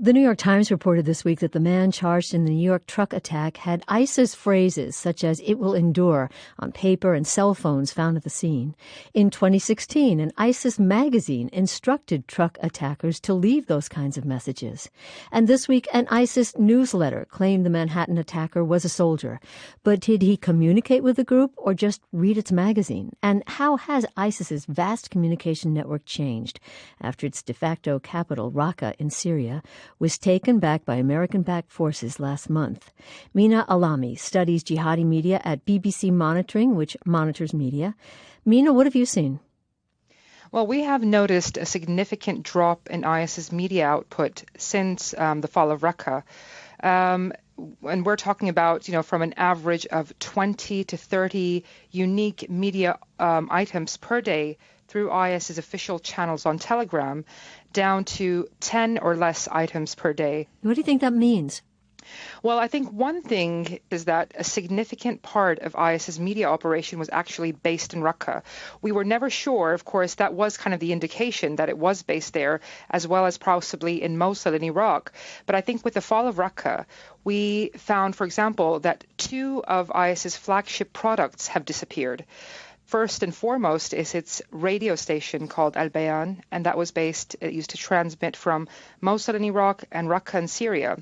The New York Times reported this week that the man charged in the New York truck attack had ISIS phrases such as "it will endure" on paper and cell phones found at the scene. In 2016, an ISIS magazine instructed truck attackers to leave those kinds of messages. And this week, an ISIS newsletter claimed the Manhattan attacker was a soldier. But did he communicate with the group or just read its magazine? And how has ISIS's vast communication network changed after its de facto capital, Raqqa, in Syria, was taken back by American-backed forces last month? Mina Al-Lami studies jihadi media at BBC Monitoring, which monitors media. Mina, what have you seen? Well, we have noticed a significant drop in IS's media output since the fall of Raqqa. And we're talking about, from an average of 20 to 30 unique media items per day through IS's official channels on Telegram, down to 10 or less items per day. What do you think that means? Well, I think one thing is that a significant part of IS's media operation was actually based in Raqqa. We were never sure, of course, that was kind of the indication that it was based there, as well as possibly in Mosul in Iraq. But I think with the fall of Raqqa, we found, for example, that 2 of IS's flagship products have disappeared. First and foremost is its radio station called Al-Bayan, and that was it used to transmit from Mosul in Iraq and Raqqa in Syria.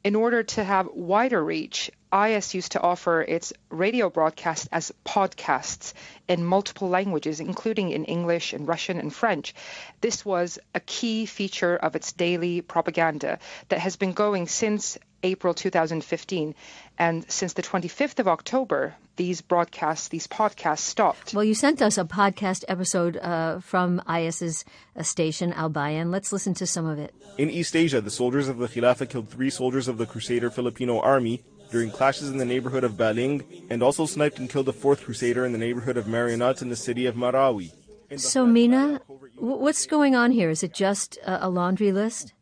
In order to have wider reach, IS used to offer its radio broadcast as podcasts in multiple languages, including in English and Russian and French. This was a key feature of its daily propaganda that has been going since April 2015. And since the 25th of October, these podcasts stopped. Well, you sent us a podcast episode from IS's station, Al-Bayan. Let's listen to some of it. In East Asia, the soldiers of the Khilafah killed 3 soldiers of the Crusader Filipino Army during clashes in the neighborhood of Baling, and also sniped and killed the 4th Crusader in the neighborhood of Marionat in the city of Marawi. So, Mina, what's going on here? Is it just a laundry list?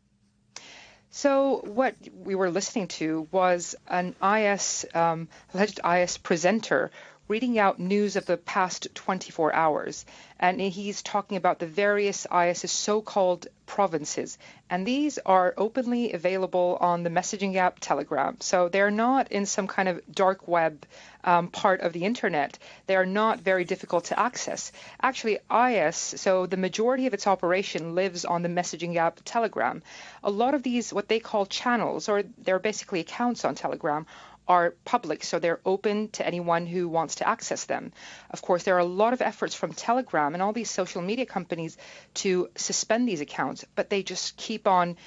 So what we were listening to was an alleged IS presenter reading out news of the past 24 hours. And he's talking about the various IS's so-called provinces. And these are openly available on the messaging app Telegram. So they're not in some kind of dark web part of the internet. They are not very difficult to access. Actually, IS, so the majority of its operation lives on the messaging app Telegram. A lot of these, what they call channels, or they're basically accounts on Telegram, are public, so they're open to anyone who wants to access them. Of course, there are a lot of efforts from Telegram and all these social media companies to suspend these accounts, but they just keep on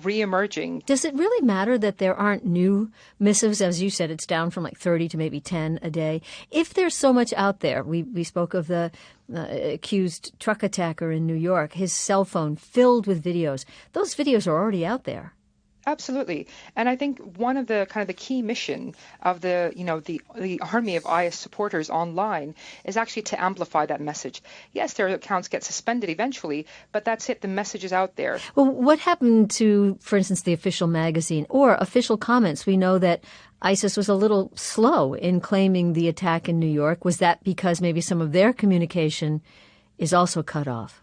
re-emerging. Does it really matter that there aren't new missives? As you said, it's down from like 30 to maybe 10 a day. If there's so much out there, we spoke of the accused truck attacker in New York, his cell phone filled with videos. Those videos are already out there. Absolutely. And I think one of the kind of the key mission of the army of IS supporters online is actually to amplify that message. Yes, their accounts get suspended eventually, but that's it. The message is out there. Well, what happened to, for instance, the official magazine or official comments? We know that ISIS was a little slow in claiming the attack in New York. Was that because maybe some of their communication is also cut off?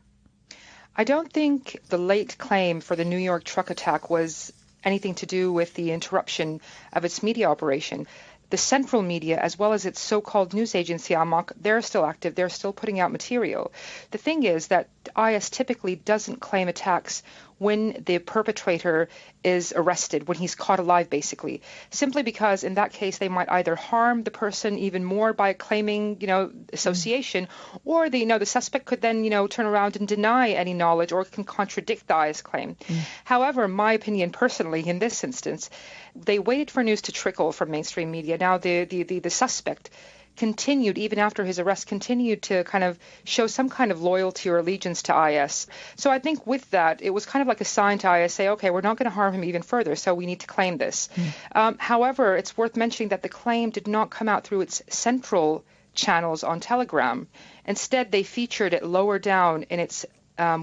I don't think the late claim for the New York truck attack was anything to do with the interruption of its media operation. The central media, as well as its so-called news agency, Amaq, they're still active. They're still putting out material. The thing is that IS typically doesn't claim attacks when the perpetrator is arrested, when he's caught alive, basically, simply because in that case they might either harm the person even more by claiming, association, or the suspect could then, turn around and deny any knowledge or can contradict the IS claim. However, my opinion personally in this instance, they waited for news to trickle from mainstream media. Now the suspect continued, even after his arrest, continued to kind of show some kind of loyalty or allegiance to IS. So I think with that, it was kind of like a sign to IS, say, okay, we're not going to harm him even further, so we need to claim this. However, it's worth mentioning that the claim did not come out through its central channels on Telegram. Instead, they featured it lower down in its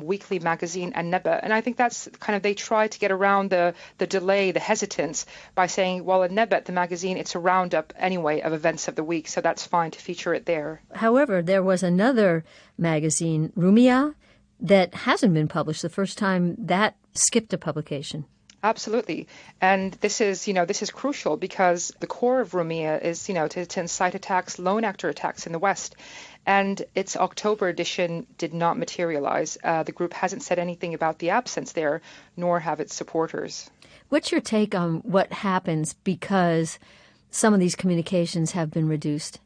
weekly magazine An-Naba. And I think that's kind of, they try to get around the delay, the hesitance by saying, well, An-Naba, the magazine, it's a roundup anyway of events of the week, so that's fine to feature it there. However, there was another magazine, Rumiyah, that hasn't been published. The first time that skipped a publication. Absolutely. And this is crucial because the core of Rumiyya is, to incite attacks, lone actor attacks in the West. And its October edition did not materialize. The group hasn't said anything about the absence there, nor have its supporters. What's your take on what happens because some of these communications have been reduced?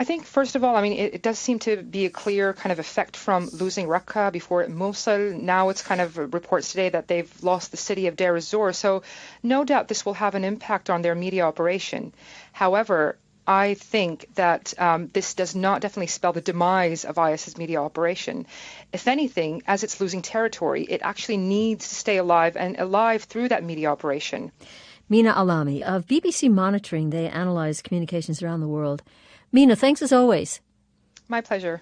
I think, first of all, it does seem to be a clear kind of effect from losing Raqqa, before Mosul. Now it's kind of reports today that they've lost the city of Deir ez-Zor. So no doubt this will have an impact on their media operation. However, I think that this does not definitely spell the demise of IS's media operation. If anything, as it's losing territory, it actually needs to stay alive, and alive through that media operation. Mina Al-Lami of BBC Monitoring. They analyze communications around the world. Mina, thanks as always. My pleasure.